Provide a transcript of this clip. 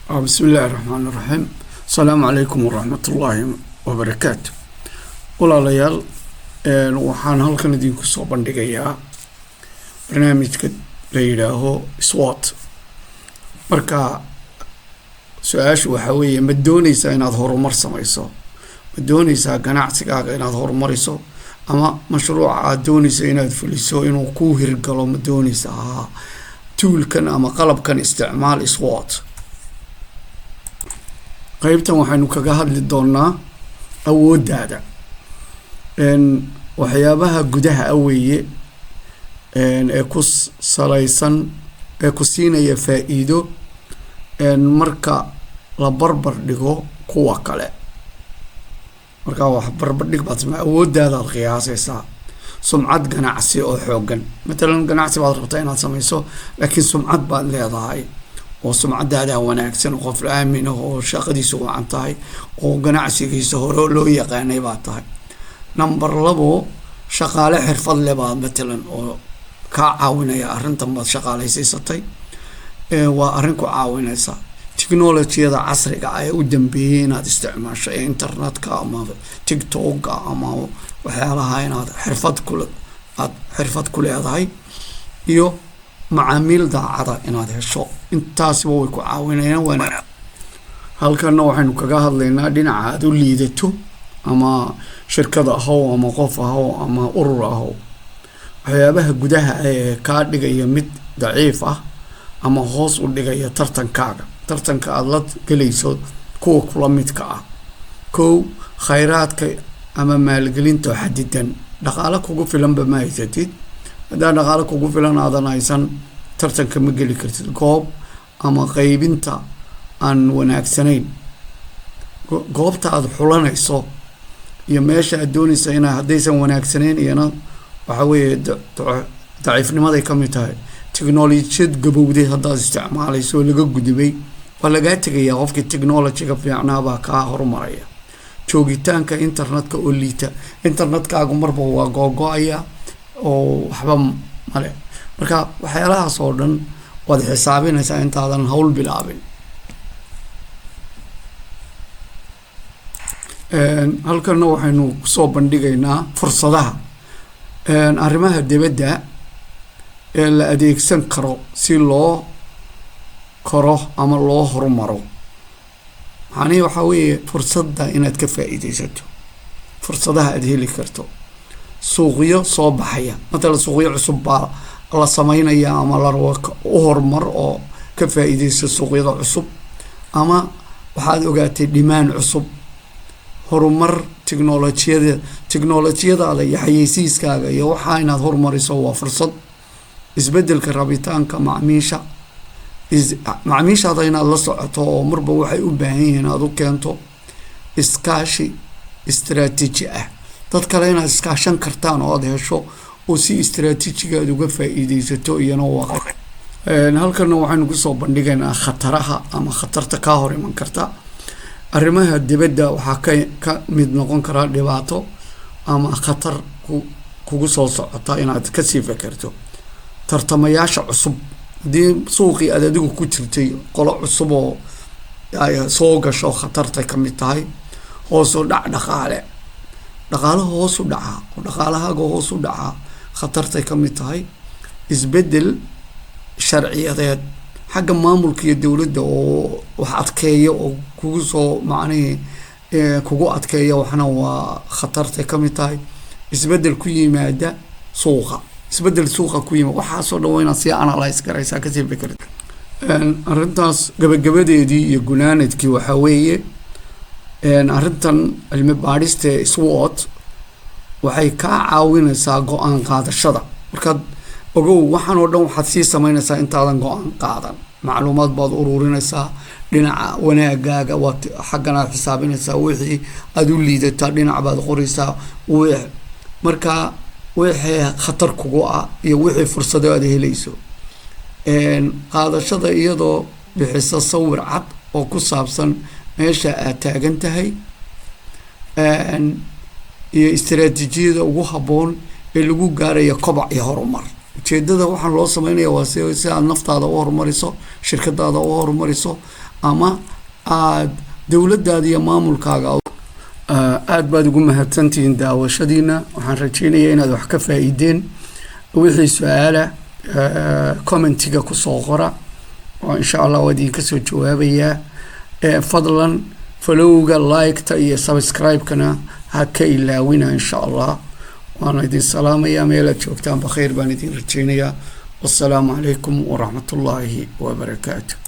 بسم الله الرحمن الرحيم. السلام عليكم ورحمة الله وبركاته. ولا ليال وحان هالكن دين كسوبان دقيقة برنامج ليلاه SWOT. مركا سؤاش وحوية مدونيسا إناد هورمر سميسو مدونيسا قناعتكاga إناد هورمريسو أما مشروع دونيسا إناد فليسو إنو كوهر قلو مدونيسا تول كان أما قلب كان استعمال SWOT. qaybtan waxaynu kaga hadli doonaa awooddaada waxyaabaha gudaha aweeye ee ku salaysan ee ku siinaya faa'iido marka la barbar dhigo kuwa kale. marka wax barbar dhig baad ma awooddaada qiyaasaysaa sumcad ganacsi oo xoogan. Matalan ganacsi baad rabtaa inaad samayso laakiin sumcad baad leedahay oo sumcadaada wanaagsan qof aamin oo shaqadiisu wacan tahay oo ganacsigiisa hore loo yaqaanay baa tahay. Number 2 shaqaale xirfad leh baa matalan oo ka caawinaya arrintan baad shaqaalaysiisatay waa arrin ku caawinaysa tiknoolajiyada casriga ah ee u dambeeyay inaad isticmaasho internetka ama TikTok ama waxyaalaha inaad xirfad ku leedahay iyo macaamiil daacada inaad hesho. intaasba way ku caawinayaan wanaag. halkan waxaynu kaga hadlaynaa dhinaca aad u liidato ama shirkad ahaw ama qof ahaw ama urur ahaw waxyaabaha gudaha ee ka dhigaya mid daciif ah ama hoos u dhigaya tartanka aad la galayso kuwa kula midka ah. khayraadka ama maalgelinta xadidan dhaqaale kugu filanba ma haysatid. hadaa dhaqaale kugu filan aadan haysan tartanka ma geli kartid. goob ama qaybinta aan wanaagsanayn goobta aad xulanayso iyo meesha aad doonayso inay haddaysan wanaagsanayn iyana waxa weeye daciifnimaday ka mid tahay. tiknoolajiyad gabowday haddaad isticmaalayso laga gudubay waa lagaa tegayaa qofkii tiknoolajiga fiicnaabaa kaa horumaraya. joogitaanka internetka oo liita internetkaagu marba waa googo-aya oo waxba male. marka waxyaalahaas oo dhan waad xisaabinaysaa intaadan hawl bilaabin. halkana waxaynu kusoo bandhigaynaa fursadaha arrimaha dibadda ee la adeegsan karo si loo koro ama loo horumaro. macnaheedu waxa weeye fursadda inaad ka faa'iidaysato fursadaha aad heli karto. suuqyo soo baxaya matalan suuqyo cusub baa la sameynaya ama la rabo u horumar oo ka faa'iidayso suuqyada cusub ama waxaad ogaatay dhimaan cusub horumar tiknoolajiyadaada iyo xayeysiiskaaga iyo waxa inaad horumariso waa fursad. isbedelka rabitaanka macaamiishaada inaad la socoto oo marba waxay u baahan yihiin aad u keento. iskaashi istiraatiiji ah dad kale inaad iskaashan kartaan oo aad hesho oo si istiraatiijiga aad uga faa'iidaysato iyana waa halkana waxaynu kusoo bandhigaynaa khataraha ama khatarta kaa hor iman karta. arrimaha dibadda waxaa ka mid noqon karaa dhibaato ama khatar kugu soo socota inaad kasii fekerto. tartamayaasha cusub haddii suuqii aad adigu ku jirtay qolo cusub oo soo gasho khatartay ka mid tahay. hoos u dhac dhaqaalaha hoos u dhaca oo dhaqaalahaaga hoos u dhaca khatartay ka mid tahay. isbedel sharciyadeed xagga maamulka iyo dowladda oo wax adkeeya oo kugu soo macnihii kugu adkeeya waxna waa khatartay ka mid tahay. isbedel ku yimaada suuqa ku yimaada waxaasoo dhan waa inaad sii analyse garaysaa kasii fikirta. arrintaas gabagabadeedii iyo gunaanadkii waxaa weeye arrintan cilmi baadhista SWOT waxay kaa caawinaysaa go-aan qaadashada. markaad ogow waxaan oo dhan waxaad sii samaynaysaa intaadan go-aan qaadan. macluumaad baad ururinaysaa dhinaca wanaagaaga waad xaggan aad xisaabinaysaa wixii aad u liidataa dhinac baad qoraysaa markaa wixii khatar kugu ah iyo wixii fursado aad helayso. qaadashada iyadoo bixisa sawir cad oo ku saabsan meesha aad taagan tahay iyo istiraatiijiyada ugu habboon ee lagu gaarayo kobac iyo horumar. ujeedada waxaan loo sameynaya waa si aad naftaada u horumariso, shirkadaada u horumariso, ama aad dowladdaada iyo maamulkaaga aad baad ugu mahadsantihiin daawashadiina. waxaan rajeynayaa inaad wax ka faa'iideen. wixii su-aala commentiga kusoo qora oo insha allah waa idinka soo jawaabayaa. fadlan followga, like-ta iyo subscribe-kana ha ka ilaawina insha allah. waana idin salaamayaa, meelaad joogtaan bakhair baan idin rajeynayaa. wassalaamu calaykum waraxmatullaahi wabarakaatu.